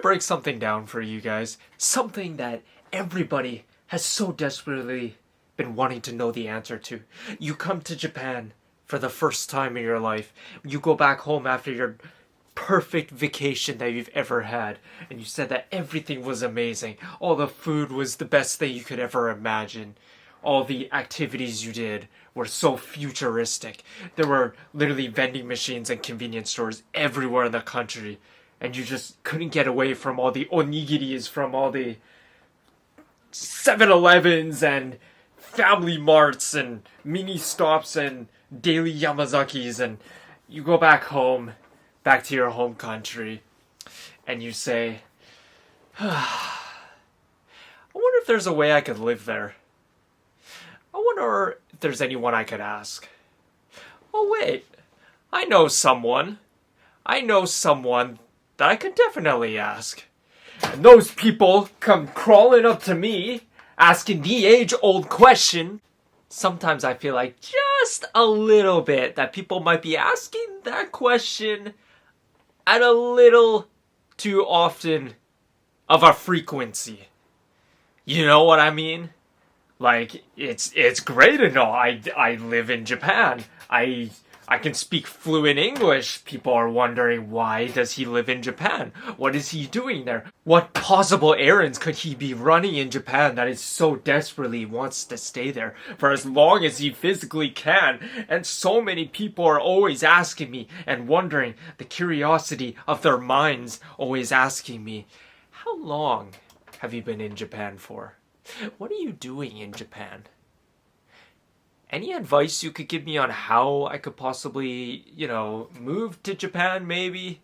break something down for you guys. Something that everybody has so desperately been wanting to know the answer to. You come to Japan for the first time in your life. You go back home after your perfect vacation that you've ever had, and you said that everything was amazing. All the food was the best thing you could ever imagine. All the activities you did were so futuristic. There were literally vending machines and convenience stores everywhere in the country, and you just couldn't get away from all the onigiris from all the 7-Elevens and Family Marts and mini stops and daily Yamazakis, and you go back home, back to your home country, and you say, I wonder if there's a way I could live there. I wonder if there's anyone I could ask. Oh wait, I know someone. I know someone that I could definitely ask. And those people come crawling up to me, asking the age-old question. Sometimes I feel like just a little bit that people might be asking that question at a little too often of a frequency. You know what I mean? Like, it's great and all. I live in Japan. I can speak fluent English. People are wondering, why does he live in Japan? What is he doing there? What possible errands could he be running in Japan that is so desperately wants to stay there for as long as he physically can? And so many people are always asking me and wondering, the curiosity of their minds always asking me, how long have you been in Japan for? What are you doing in Japan? Any advice you could give me on how I could possibly, move to Japan maybe?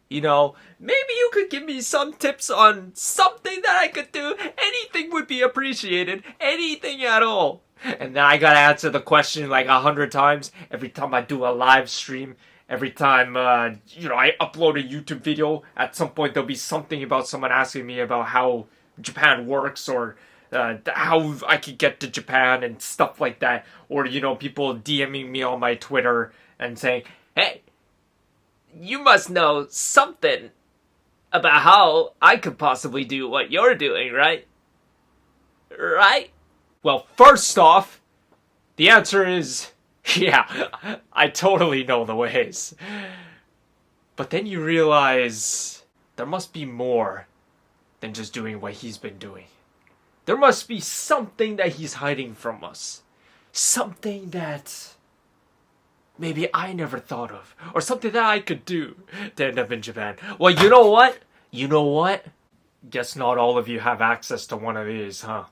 Maybe you could give me some tips on something that I could do. Anything would be appreciated. Anything at all. And then I gotta answer the question like 100 times every time I do a live stream. Every time, I upload a YouTube video, at some point there'll be something about someone asking me about how Japan works, or how I could get to Japan and stuff like that. Or, people DMing me on my Twitter and saying, hey, you must know something about how I could possibly do what you're doing, right? Right? Well, first off, the answer is, yeah, I totally know the ways. But then you realize there must be more than just doing what he's been doing. There must be something that he's hiding from us. Something that maybe I never thought of. Or something that I could do to end up in Japan. Well, you know what? You know what? Guess not all of you have access to one of these, huh?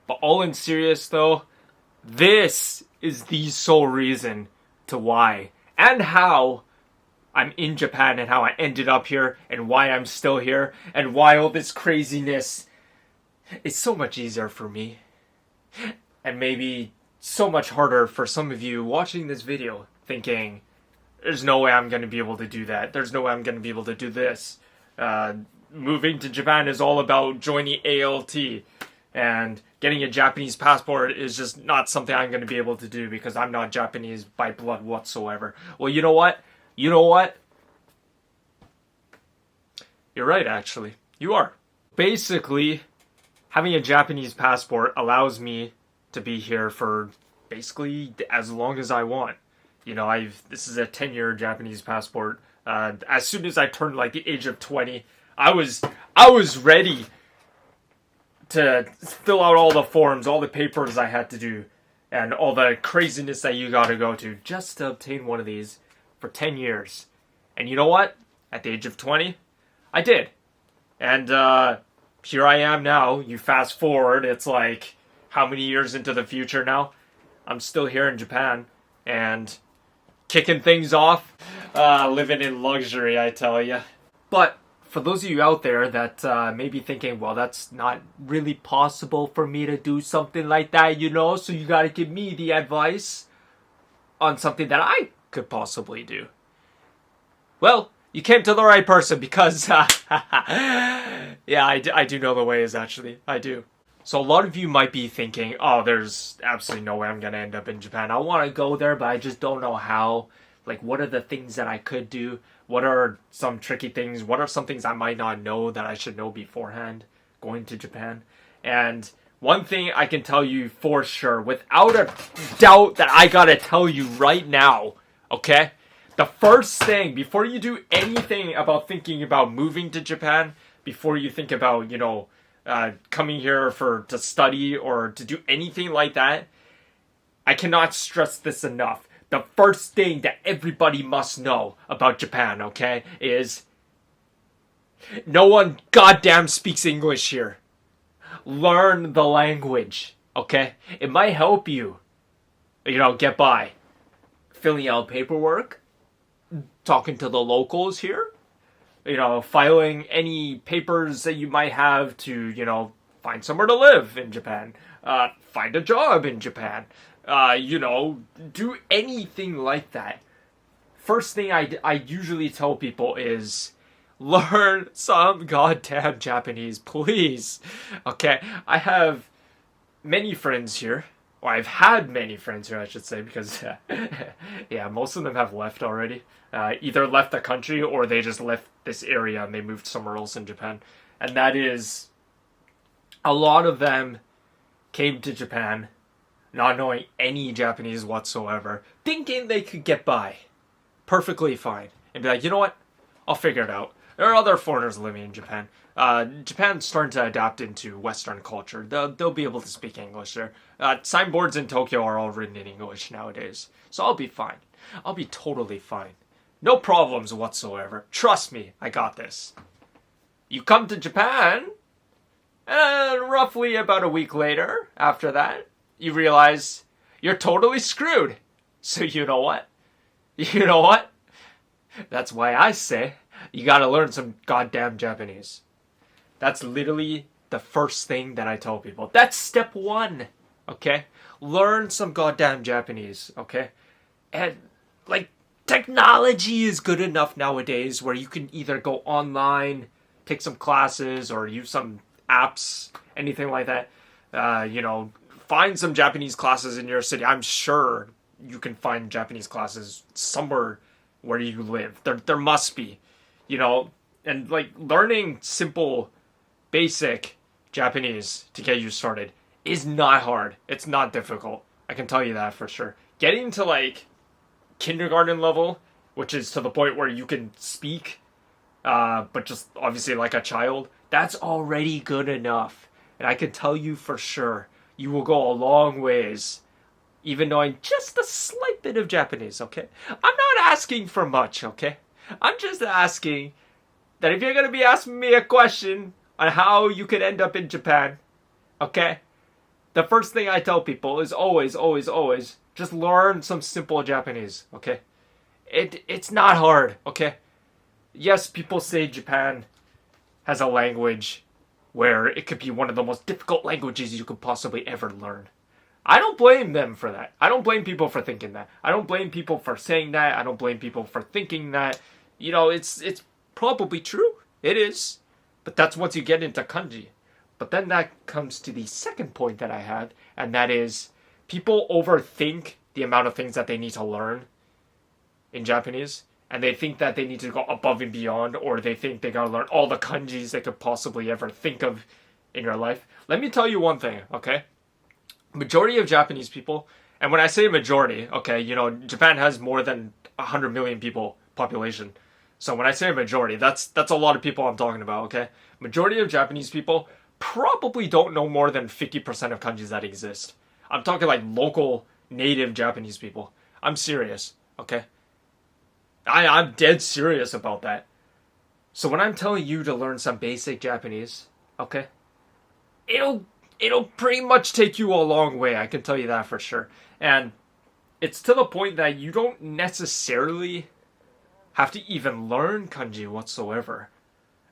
But all in serious though, this is the sole reason to why and how I'm in Japan, and how I ended up here, and why I'm still here, and why all this craziness is so much easier for me. And maybe so much harder for some of you watching this video, thinking, there's no way I'm going to be able to do that. There's no way I'm going to be able to do this. Moving to Japan is all about joining ALT. And getting a Japanese passport is just not something I'm going to be able to do because I'm not Japanese by blood whatsoever. Well, you know what? You know what? You're right, actually. You are. Basically, having a Japanese passport allows me to be here for basically as long as I want. This is a 10-year Japanese passport. As soon as I turned like the age of 20, I was ready to fill out all the forms, all the papers I had to do, and all the craziness that you gotta go to just to obtain one of these. For 10 years. And you know what? At the age of 20, I did. And here I am now. You fast forward, it's like, how many years into the future now? I'm still here in Japan. And kicking things off. Living in luxury, I tell you. But for those of you out there that may be thinking, well, that's not really possible for me to do something like that, so you gotta give me the advice on something that I could possibly do. Well, you came to the right person because, yeah, I do know the ways, actually. I do. So a lot of you might be thinking, oh, there's absolutely no way I'm going to end up in Japan. I want to go there, but I just don't know how. Like, what are the things that I could do? What are some tricky things? What are some things I might not know that I should know beforehand going to Japan? And one thing I can tell you for sure, without a doubt, that I gotta tell you right now, okay? The first thing, before you do anything about thinking about moving to Japan, before you think about, coming here to study or to do anything like that, I cannot stress this enough. The first thing that everybody must know about Japan, okay, is no one goddamn speaks English here. Learn the language, okay? It might help you, get by. Filling out paperwork, talking to the locals here, filing any papers that you might have to, find somewhere to live in Japan, find a job in Japan, do anything like that. First thing I usually tell people is learn some goddamn Japanese, please. Okay, I have many friends here. Or I've had many friends here, I should say, because, most of them have left already. Either left the country or they just left this area and they moved somewhere else in Japan. And that is, a lot of them came to Japan not knowing any Japanese whatsoever, thinking they could get by perfectly fine. And be like, you know what? I'll figure it out. There are other foreigners living in Japan. Japan's starting to adapt into Western culture. They'll be able to speak English there. Signboards in Tokyo are all written in English nowadays. So I'll be fine. I'll be totally fine. No problems whatsoever. Trust me, I got this. You come to Japan, and roughly about a week later, after that, you realize you're totally screwed. So you know what? You know what? That's why I say you gotta learn some goddamn Japanese. That's literally the first thing that I tell people. That's step one, okay? Learn some goddamn Japanese, okay? And, technology is good enough nowadays where you can either go online, take some classes, or use some apps, anything like that. Find some Japanese classes in your city. I'm sure you can find Japanese classes somewhere where you live. There must be, and learning simple, basic Japanese to get you started is not hard. It's not difficult. I can tell you that for sure. Getting to kindergarten level, which is to the point where you can speak, but just obviously like a child, that's already good enough. And I can tell you for sure, you will go a long ways even knowing just a slight bit of Japanese, okay? I'm not asking for much, okay? I'm just asking that if you're going to be asking me a question on how you could end up in Japan, okay? The first thing I tell people is always, always, always, just learn some simple Japanese, okay? It's not hard, okay? Yes, people say Japan has a language where it could be one of the most difficult languages you could possibly ever learn. I don't blame them for that. I don't blame people for thinking that. I don't blame people for saying that. I don't blame people for thinking that. It's probably true. It is. But that's once you get into kanji. But then that comes to the second point that I have, and that is people overthink the amount of things that they need to learn in Japanese, and they think that they need to go above and beyond, or they think they gotta learn all the kanjis they could possibly ever think of in your life. Let me tell you one thing, okay? Majority of Japanese people, and when I say majority, okay, Japan has more than 100 million people population. So when I say majority, that's a lot of people I'm talking about, okay? Majority of Japanese people probably don't know more than 50% of kanjis that exist. I'm talking local native Japanese people. I'm serious, okay? I'm dead serious about that. So when I'm telling you to learn some basic Japanese, okay, it'll pretty much take you a long way, I can tell you that for sure. And it's to the point that you don't necessarily have to even learn kanji whatsoever.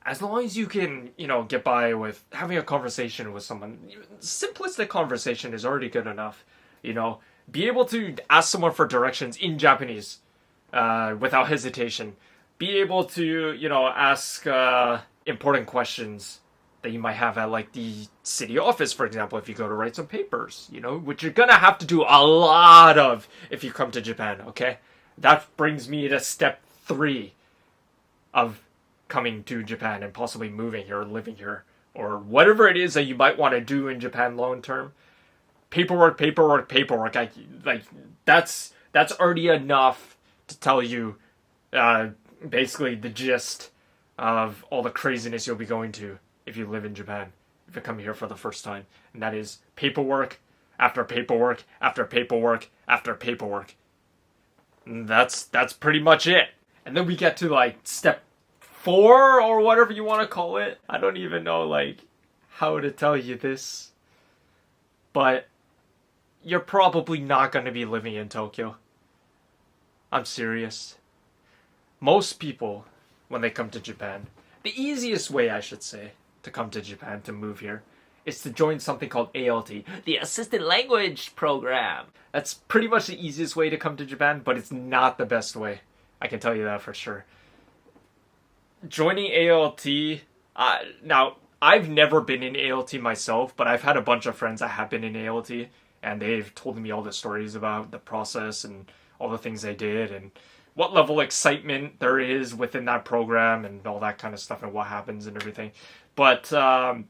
As long as you can, get by with having a conversation with someone, simplistic conversation is already good enough. Be able to ask someone for directions in Japanese without hesitation. Be able to, ask important questions that you might have at the city office, for example, if you go to write some papers, which you're gonna have to do a lot of if you come to Japan, okay? that brings me to step 3 of coming to Japan and possibly moving here or living here or whatever it is that you might want to do in Japan long term. Paperwork. That's already enough to tell you basically the gist of all the craziness you'll be going to if you live in Japan, if you come here for the first time. And that is paperwork after paperwork after paperwork after paperwork. And that's pretty much it. And then we get to like step 4 or whatever you want to call it. I don't even know like how to tell you this. But you're probably not going to be living in Tokyo. I'm serious. Most people, when they come to Japan, the easiest way, I should say, to come to Japan, to move here, is to join something called ALT, the Assisted Language Program. That's pretty much the easiest way to come to Japan, but it's not the best way. I can tell you that for sure. Joining ALT, now, I've never been in ALT myself, but I've had a bunch of friends that have been in ALT, and they've told me all the stories about the process and all the things they did and what level of excitement there is within that program and all that kind of stuff and what happens and everything. But yeah,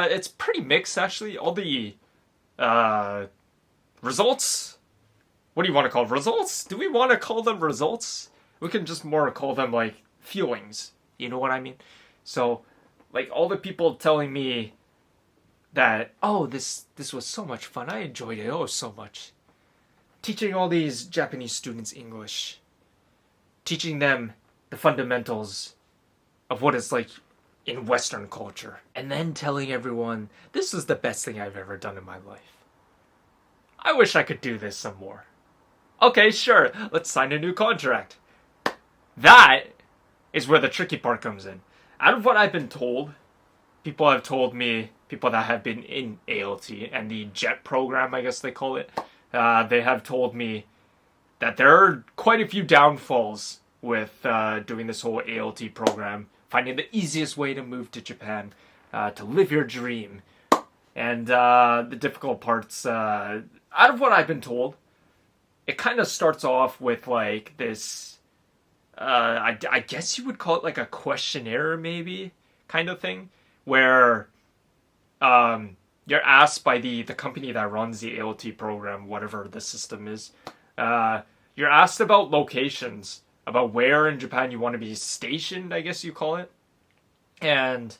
it's pretty mixed actually. All the results. What do you want to call them? Results? Do we want to call them results? We can just more call them like feelings. You know what I mean? So like all the people telling me that, oh, this was so much fun. I enjoyed it so much. Teaching all these Japanese students English. Teaching them the fundamentals of what it's like in Western culture. And then telling everyone, this is the best thing I've ever done in my life. I wish I could do this some more. Okay, sure, let's sign a new contract. That is where the tricky part comes in. Out of what I've been told, people have told me, people that have been in ALT and the JET program, I guess they call it, they have told me that there are quite a few downfalls with doing this whole ALT program, finding the easiest way to move to Japan, to live your dream. And the difficult parts, out of what I've been told, it kind of starts off with like this, I guess you would call it like a questionnaire maybe, kind of thing, where you're asked by the company that runs the ALT program, whatever the system is, you're asked about locations, about where in Japan you want to be stationed, I guess you call it. And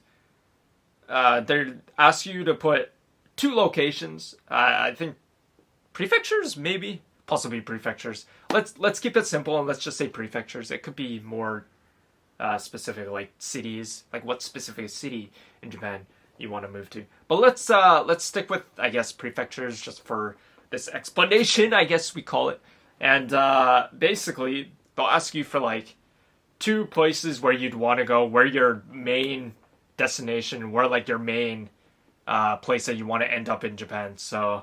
they ask you to put 2 locations, I think prefectures, maybe? Possibly prefectures. Let's keep it simple and let's just say prefectures. It could be more specific, like cities, like what specific city in Japan you want to move to. But let's stick with, I guess, prefectures just for this explanation, I guess we call it. And basically, they'll ask you for like 2 places where you'd want to go, where your main destination, where like your main place that you want to end up in Japan. So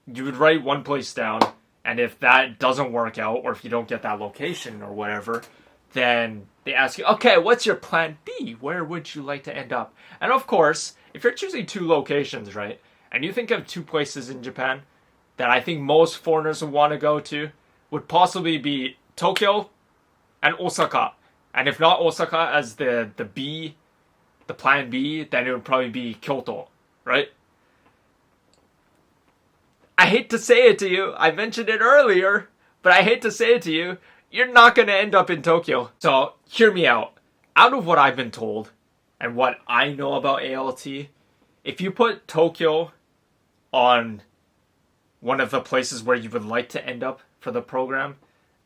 you would write one place down, and if that doesn't work out, or if you don't get that location or whatever, then they ask you, okay, what's your plan B? Where would you like to end up? And of course, if you're choosing 2 locations, right, and you think of 2 places in Japan that I think most foreigners would want to go to, would possibly be Tokyo and Osaka. And if not Osaka as the B, the plan B, then it would probably be Kyoto, right? I hate to say it to you, I mentioned it earlier, but I hate to say it to you, you're not going to end up in Tokyo. So, hear me out. Out of what I've been told, and what I know about ALT, if you put Tokyo on one of the places where you would like to end up for the program,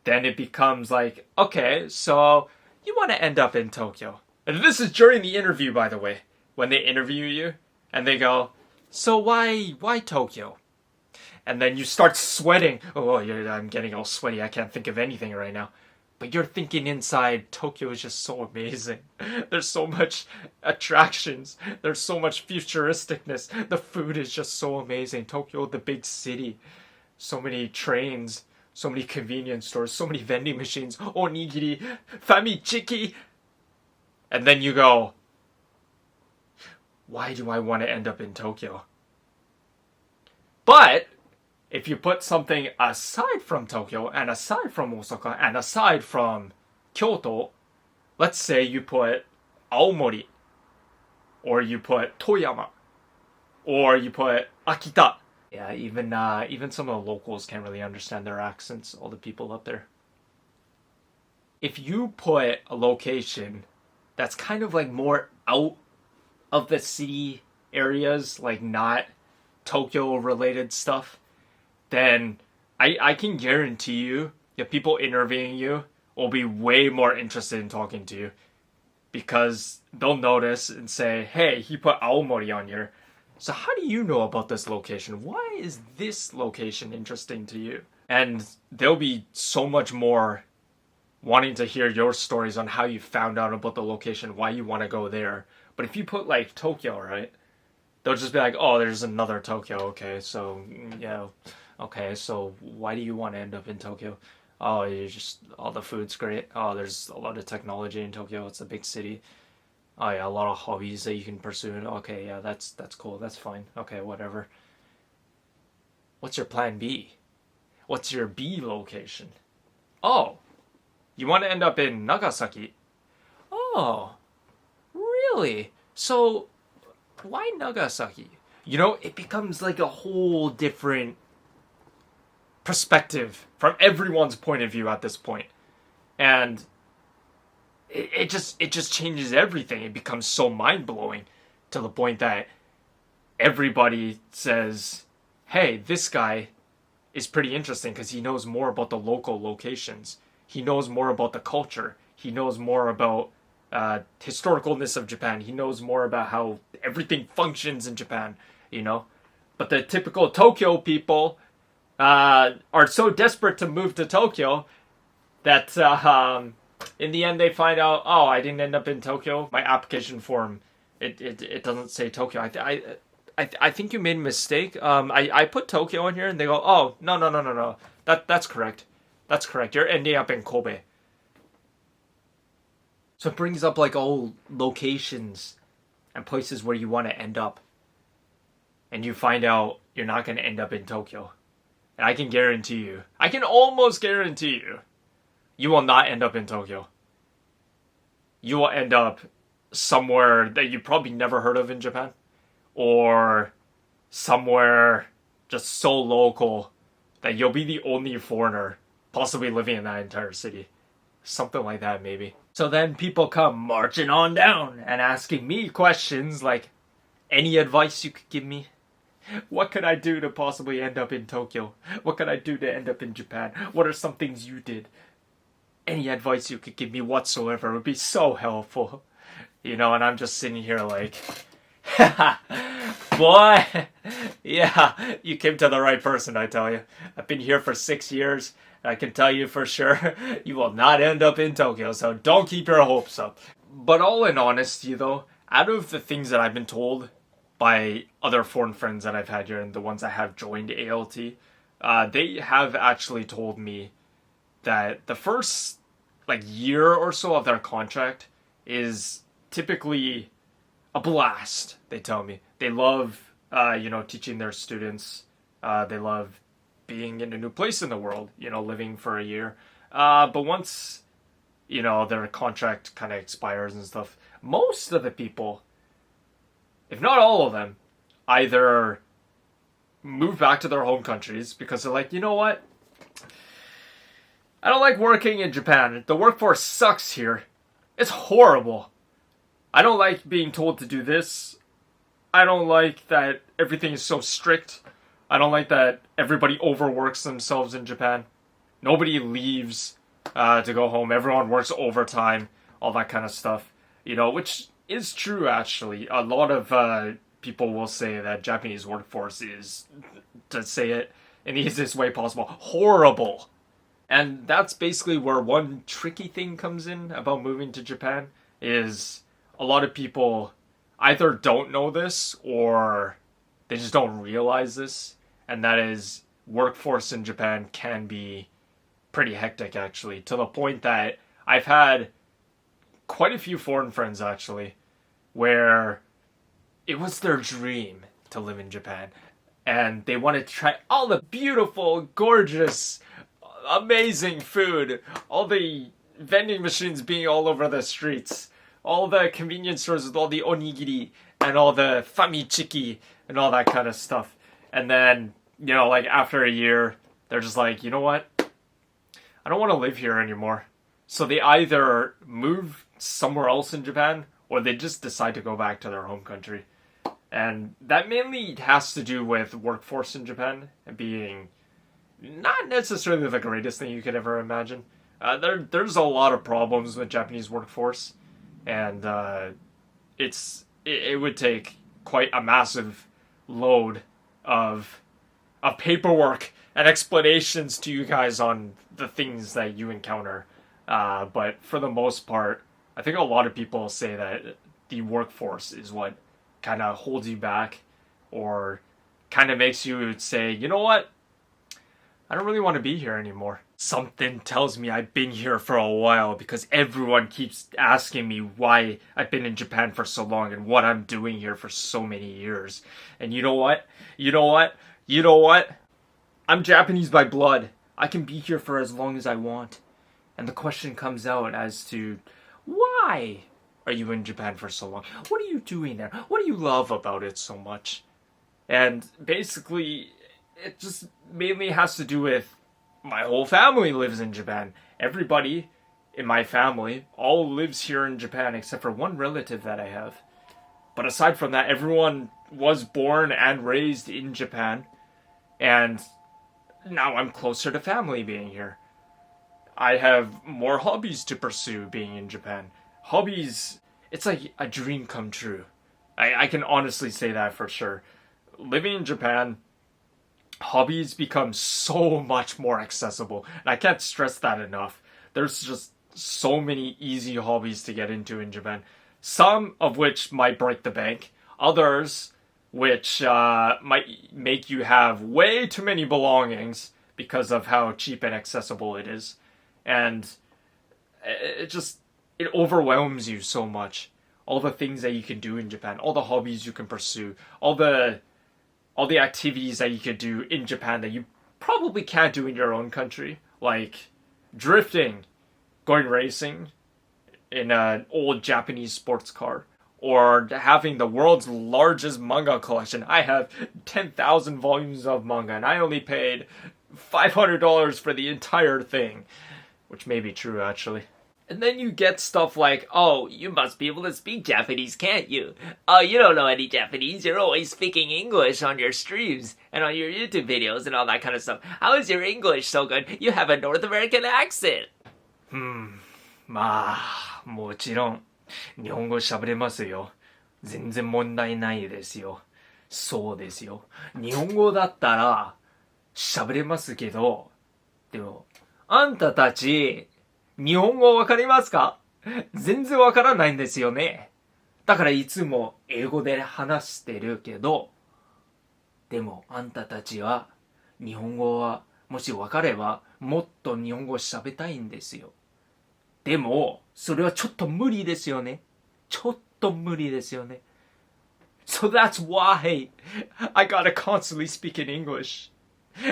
then it becomes like, okay, so you want to end up in Tokyo. And this is during the interview, by the way, when they interview you, and they go, so why Tokyo? And then you start sweating. Oh, I'm getting all sweaty. I can't think of anything right now. But you're thinking inside, Tokyo is just so amazing. There's so much attractions. There's so much futuristicness. The food is just so amazing. Tokyo, the big city. So many trains. So many convenience stores. So many vending machines. Onigiri. Famichiki. And then you go, why do I want to end up in Tokyo? But if you put something aside from Tokyo and aside from Osaka and aside from Kyoto, let's say you put Aomori, or you put Toyama, or you put Akita. Yeah, even some of the locals can't really understand their accents, all the people up there. If you put a location that's kind of like more out of the city areas, like not Tokyo related stuff, then I can guarantee you that people interviewing you will be way more interested in talking to you, because they'll notice and say, hey, he put Aomori on here. So how do you know about this location? Why is this location interesting to you? And they'll be so much more wanting to hear your stories on how you found out about the location, why you want to go there. But if you put like Tokyo, right? They'll just be like, oh, there's another Tokyo. Okay, so yeah. Okay, so why do you want to end up in Tokyo? Oh, you just, all the food's great. Oh, there's a lot of technology in Tokyo. It's a big city. Oh yeah, a lot of hobbies that you can pursue. Okay, yeah, that's cool. That's fine. Okay, whatever. What's your plan B? What's your B location? Oh, you want to end up in Nagasaki? Oh, really? So, why Nagasaki? You know, it becomes like a whole different perspective from everyone's point of view at this point. And it just changes everything. It becomes so mind-blowing to the point that everybody says, hey, this guy is pretty interesting because he knows more about the local locations. He knows more about the culture. He knows more about historicalness of Japan. He knows more about how everything functions in Japan, you know? But the typical Tokyo people are so desperate to move to Tokyo that in the end they find out, oh, I didn't end up in Tokyo. My application form, it doesn't say Tokyo. I think you made a mistake. I put Tokyo in here, and they go, oh, no. That's correct. That's correct. You're ending up in Kobe. So it brings up like all locations and places where you want to end up. And you find out you're not going to end up in Tokyo. And I can guarantee you, I can almost guarantee you, you will not end up in Tokyo. You will end up somewhere that you probably never heard of in Japan. Or somewhere just so local that you'll be the only foreigner possibly living in that entire city. Something like that, maybe. So then people come marching on down and asking me questions like, any advice you could give me? What could I do to possibly end up in Tokyo? What could I do to end up in Japan? What are some things you did? Any advice you could give me whatsoever would be so helpful. You know, and I'm just sitting here like, boy, yeah, you came to the right person, I tell you. I've been here for 6 years, and I can tell you for sure, you will not end up in Tokyo, so don't keep your hopes up. But all in honesty, though, out of the things that I've been told by other foreign friends that I've had here and the ones that have joined ALT, they have actually told me that the first year or so of their contract is typically a blast. They tell me they love teaching their students. They love being in a new place in the world, living for a year. But once their contract kind of expires and stuff, most of the people, if not all of them, either move back to their home countries because they're like, you know what? I don't like working in Japan. The workforce sucks here. It's horrible. I don't like being told to do this. I don't like that everything is so strict. I don't like that everybody overworks themselves in Japan. Nobody leaves to go home. Everyone works overtime, all that kind of stuff. Which is true, actually. A lot of people will say that Japanese workforce is, to say it in the easiest way possible, horrible. And that's basically where one tricky thing comes in about moving to Japan, is a lot of people either don't know this or they just don't realize this. And that is, workforce in Japan can be pretty hectic, actually, to the point that I've had quite a few foreign friends, actually, where it was their dream to live in Japan. and they wanted to try all the beautiful, gorgeous, amazing food, all the vending machines being all over the streets, all the convenience stores with all the onigiri and all the famichiki and all that kind of stuff. And then, like after a year, they're just like, you know what? I don't want to live here anymore. So they either move somewhere else in Japan or they just decide to go back to their home country. And that mainly has to do with workforce in Japan being not necessarily the greatest thing you could ever imagine. There's a lot of problems with Japanese workforce, and it would take quite a massive load of paperwork and explanations to you guys on the things that you encounter. But for the most part, I think a lot of people say that the workforce is what kind of holds you back, or kind of makes you say, you know what? I don't really want to be here anymore. Something tells me I've been here for a while because everyone keeps asking me why I've been in Japan for so long and what I'm doing here for so many years. And you know what? I'm Japanese by blood. I can be here for as long as I want. And the question comes out as to, why are you in Japan for so long? What are you doing there? What do you love about it so much? And basically, it just mainly has to do with my whole family lives in Japan. Everybody in my family all lives here in Japan except for one relative that I have. But aside from that, everyone was born and raised in Japan. And now I'm closer to family being here. I have more hobbies to pursue being in Japan. Hobbies, it's like a dream come true. I can honestly say that for sure. Living in Japan, hobbies become so much more accessible. And I can't stress that enough. There's just so many easy hobbies to get into in Japan. Some of which might break the bank. Others which might make you have way too many belongings because of how cheap and accessible it is. And it overwhelms you so much. All the things that you can do in Japan, all the hobbies you can pursue, all the activities that you could do in Japan that you probably can't do in your own country, like drifting, going racing in an old Japanese sports car, or having the world's largest manga collection. I have 10,000 volumes of manga, and I only paid $500 for the entire thing, which may be true, actually. And then you get stuff like, oh, you must be able to speak Japanese, can't you? Oh, you don't know any Japanese. You're always speaking English on your streams and on your YouTube videos and all that kind of stuff. How is your English so good? You have a North American accent. まあ、もちろん、日本語喋れますよ。全然問題ないですよ。そうですよ。日本語だったら喋れますけど、でも、あんたたち、日本語わかりますか？全然わからないんですよね。だからいつも英語で話してるけど、でもあんたたちは日本語はもしわかればもっと日本語喋りたいんですよ。でもそれはちょっと無理ですよね。ちょっと無理ですよね。So that's why I gotta constantly speak in English.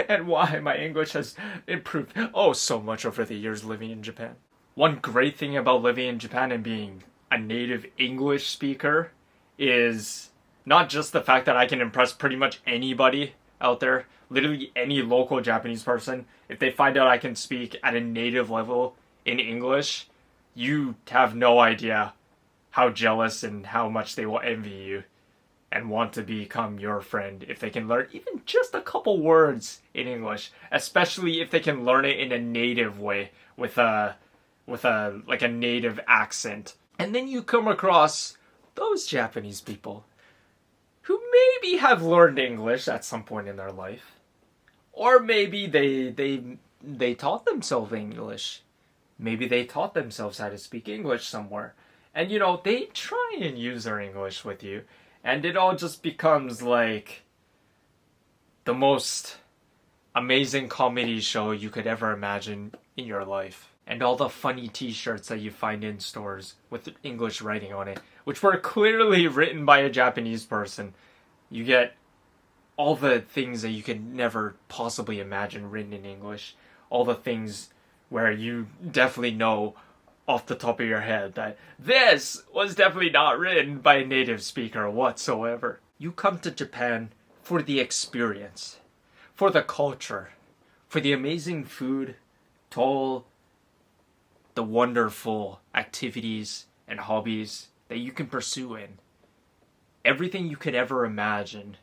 And why my English has improved so much over the years living in Japan. One great thing about living in Japan and being a native English speaker is not just the fact that I can impress pretty much anybody out there, literally any local Japanese person. If they find out I can speak at a native level in English, you have no idea how jealous and how much they will envy you and want to become your friend if they can learn even just a couple words in English, especially if they can learn it in a native way with a native accent. And then you come across those Japanese people who maybe have learned English at some point in their life, or maybe they taught themselves English. Maybe they taught themselves how to speak English somewhere. And they try and use their English with you. And it all just becomes like the most amazing comedy show you could ever imagine in your life. And all the funny t-shirts that you find in stores with English writing on it, which were clearly written by a Japanese person. You get all the things that you can never possibly imagine written in English. All the things where you definitely know off the top of your head that this was definitely not written by a native speaker whatsoever. You come to Japan for the experience, for the culture, for the amazing food, to all the wonderful activities and hobbies that you can pursue in. Everything you could ever imagine,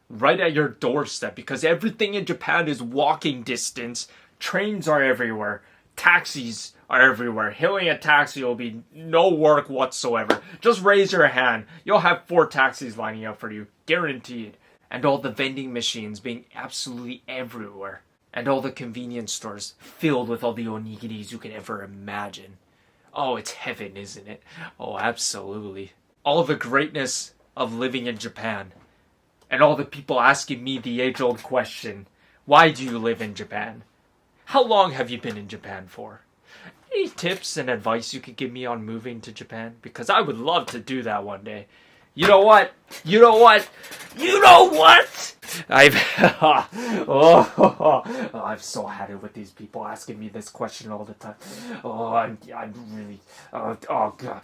right at your doorstep, because everything in Japan is walking distance. Trains are everywhere. Taxis are everywhere. Hailing a taxi will be no work whatsoever. Just raise your hand. You'll have 4 taxis lining up for you. Guaranteed. And all the vending machines being absolutely everywhere. And all the convenience stores filled with all the onigiris you could ever imagine. Oh, it's heaven, isn't it? Oh, absolutely. All the greatness of living in Japan. And all the people asking me the age-old question, why do you live in Japan? How long have you been in Japan for? Any tips and advice you could give me on moving to Japan? Because I would love to do that one day. You know what? You know what? You know what? I've I've so had it with these people asking me this question all the time. I'm really God.